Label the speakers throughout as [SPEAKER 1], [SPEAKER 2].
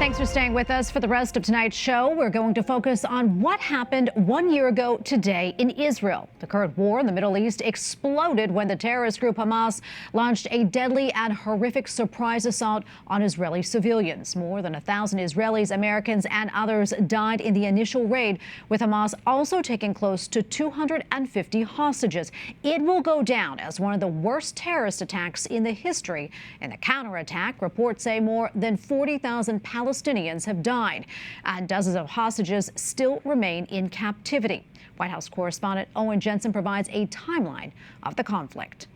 [SPEAKER 1] Thanks for staying with us for the rest of tonight's show. We're going to focus on what happened 1 year ago today in Israel. The current war in the Middle East exploded when the terrorist group Hamas launched a deadly and horrific surprise assault on Israeli civilians. More than 1,000 Israelis, Americans, and others died in the initial raid, with Hamas also taking close to 250 hostages. It will go down as one of the worst terrorist attacks in the history. In the counterattack, reports say more than 40,000 Palestinians have died, and dozens of hostages still remain in captivity. White House Correspondent Owen Jensen provides a timeline of the conflict.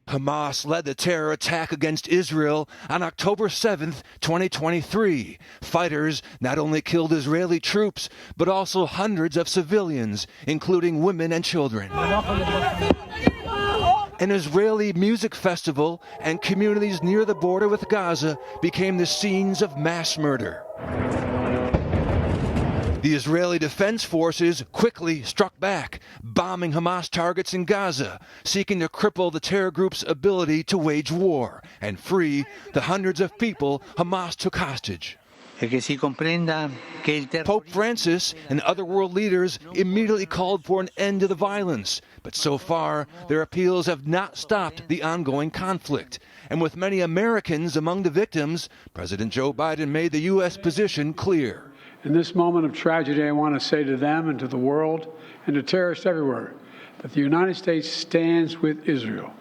[SPEAKER 2] Hamas led the terror attack against Israel on October 7, 2023. Fighters not only killed Israeli troops, but also hundreds of civilians, including women and children. An Israeli music festival and communities near the border with Gaza became the scenes of mass murder. The Israeli Defense Forces quickly struck back, bombing Hamas targets in Gaza, seeking to cripple the terror group's ability to wage war and free the hundreds of people Hamas took hostage. Pope Francis and other world leaders immediately called for an end to the violence, but so far their appeals have not stopped the ongoing conflict. And with many Americans among the victims, President Joe Biden made the U.S. position clear.
[SPEAKER 3] In this moment of tragedy, I want to say to them and to the world and to terrorists everywhere that the United States stands with Israel.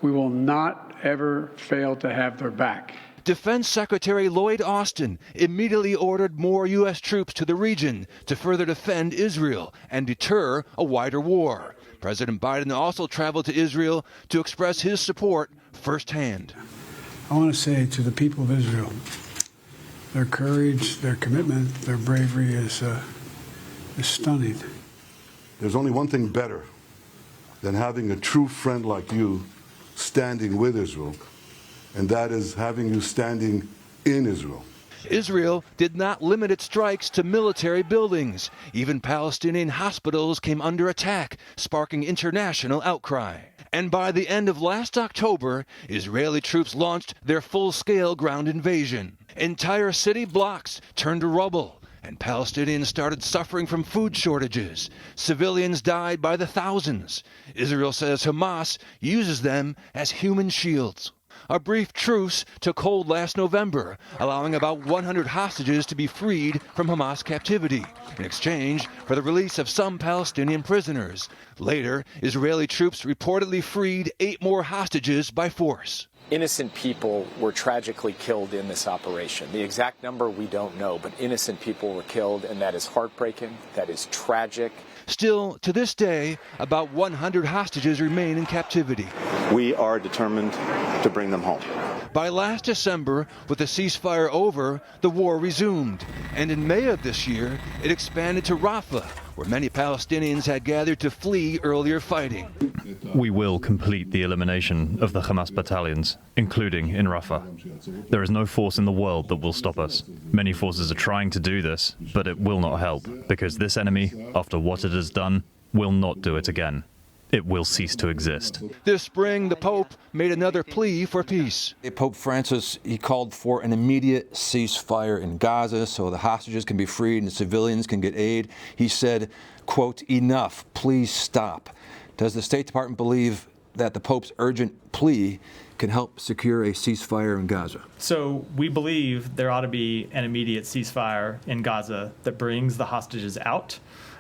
[SPEAKER 3] We will not ever fail to have their back.
[SPEAKER 2] Defense Secretary Lloyd Austin immediately ordered more U.S. troops to the region to further defend Israel and deter a wider war. President Biden also traveled to Israel to express his support firsthand.
[SPEAKER 3] I want to say to the people of Israel, their courage, their commitment, their bravery is stunning.
[SPEAKER 4] There's only one thing better than having a true friend like you standing with Israel, and that is having you standing in Israel.
[SPEAKER 2] Israel did not limit its strikes to military buildings. Even Palestinian hospitals came under attack, sparking international outcry. And by the end of last October, Israeli troops launched their full-scale ground invasion. Entire city blocks turned to rubble, and Palestinians started suffering from food shortages. Civilians died by the thousands. Israel says Hamas uses them as human shields. A brief truce took hold last November, allowing about 100 hostages to be freed from Hamas captivity in exchange for the release of some Palestinian prisoners. Later, Israeli troops reportedly freed 8 more hostages by force.
[SPEAKER 5] Innocent people were tragically killed in this operation. The exact number we don't know, but innocent people were killed, and that is heartbreaking. That is tragic.
[SPEAKER 2] Still, to this day, about 100 hostages remain in captivity.
[SPEAKER 6] We are determined to bring them home.
[SPEAKER 2] By last December, with the ceasefire over, the war resumed. And in May of this year, it expanded to Rafah, where many Palestinians had gathered to flee earlier fighting.
[SPEAKER 7] We will complete the elimination of the Hamas battalions, including in Rafah. There is no force in the world that will stop us. Many forces are trying to do this, but it will not help, because this enemy, after what it has done, will not do it again. It will cease to exist.
[SPEAKER 2] This spring, the Pope made another plea for peace.
[SPEAKER 8] Pope Francis, he called for an immediate ceasefire in Gaza so the hostages can be freed and civilians can get aid. He said, quote, "Enough, please stop." Does the State Department believe that the Pope's urgent plea can help secure a ceasefire in Gaza?
[SPEAKER 9] So we believe there ought to be an immediate ceasefire in Gaza that brings the hostages out,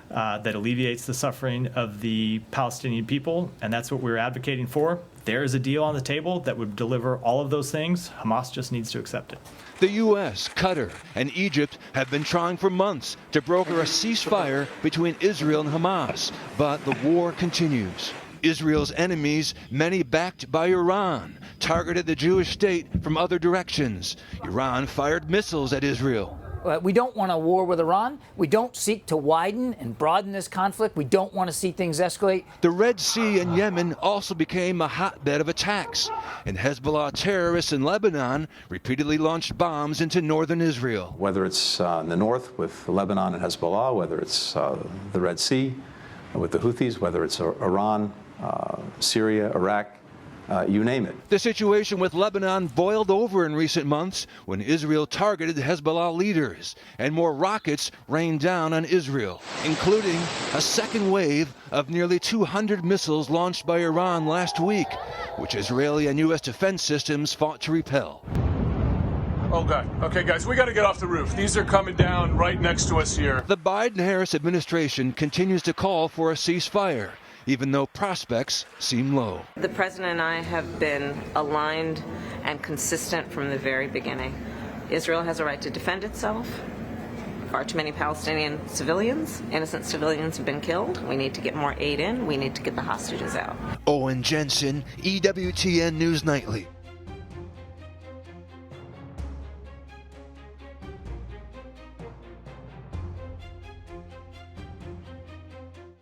[SPEAKER 9] that alleviates the suffering of the Palestinian people, and that's what we're advocating for. There is a deal on the table that would deliver all of those things. Hamas just needs to accept it.
[SPEAKER 2] The U.S., Qatar, and Egypt have been trying for months to broker a ceasefire between Israel and Hamas, but the war continues. Israel's enemies, many backed by Iran, targeted the Jewish state from other directions. Iran fired missiles at Israel.
[SPEAKER 10] We don't want a war with Iran. We don't seek to widen and broaden this conflict. We don't want to see things escalate.
[SPEAKER 2] The Red Sea and Yemen also became a hotbed of attacks, and Hezbollah terrorists in Lebanon repeatedly launched bombs into northern Israel.
[SPEAKER 6] Whether it's in the north with Lebanon and Hezbollah, whether it's the Red Sea with the Houthis, whether it's Iran, Syria, Iraq, you name it.
[SPEAKER 2] The situation with Lebanon boiled over in recent months when Israel targeted Hezbollah leaders and more rockets rained down on Israel, including a second wave of nearly 200 missiles launched by Iran last week, which Israeli and U.S. defense systems fought to repel.
[SPEAKER 11] Oh, God. Okay, guys, we got to get off the roof. These are coming down right next to us here.
[SPEAKER 2] The Biden-Harris administration continues to call for a ceasefire, even though prospects seem low.
[SPEAKER 12] The president and I have been aligned and consistent from the very beginning. Israel has a right to defend itself. Far too many Palestinian civilians, innocent civilians, have been killed. We need to get more aid in. We need to get the hostages out.
[SPEAKER 2] Owen Jensen, EWTN News Nightly.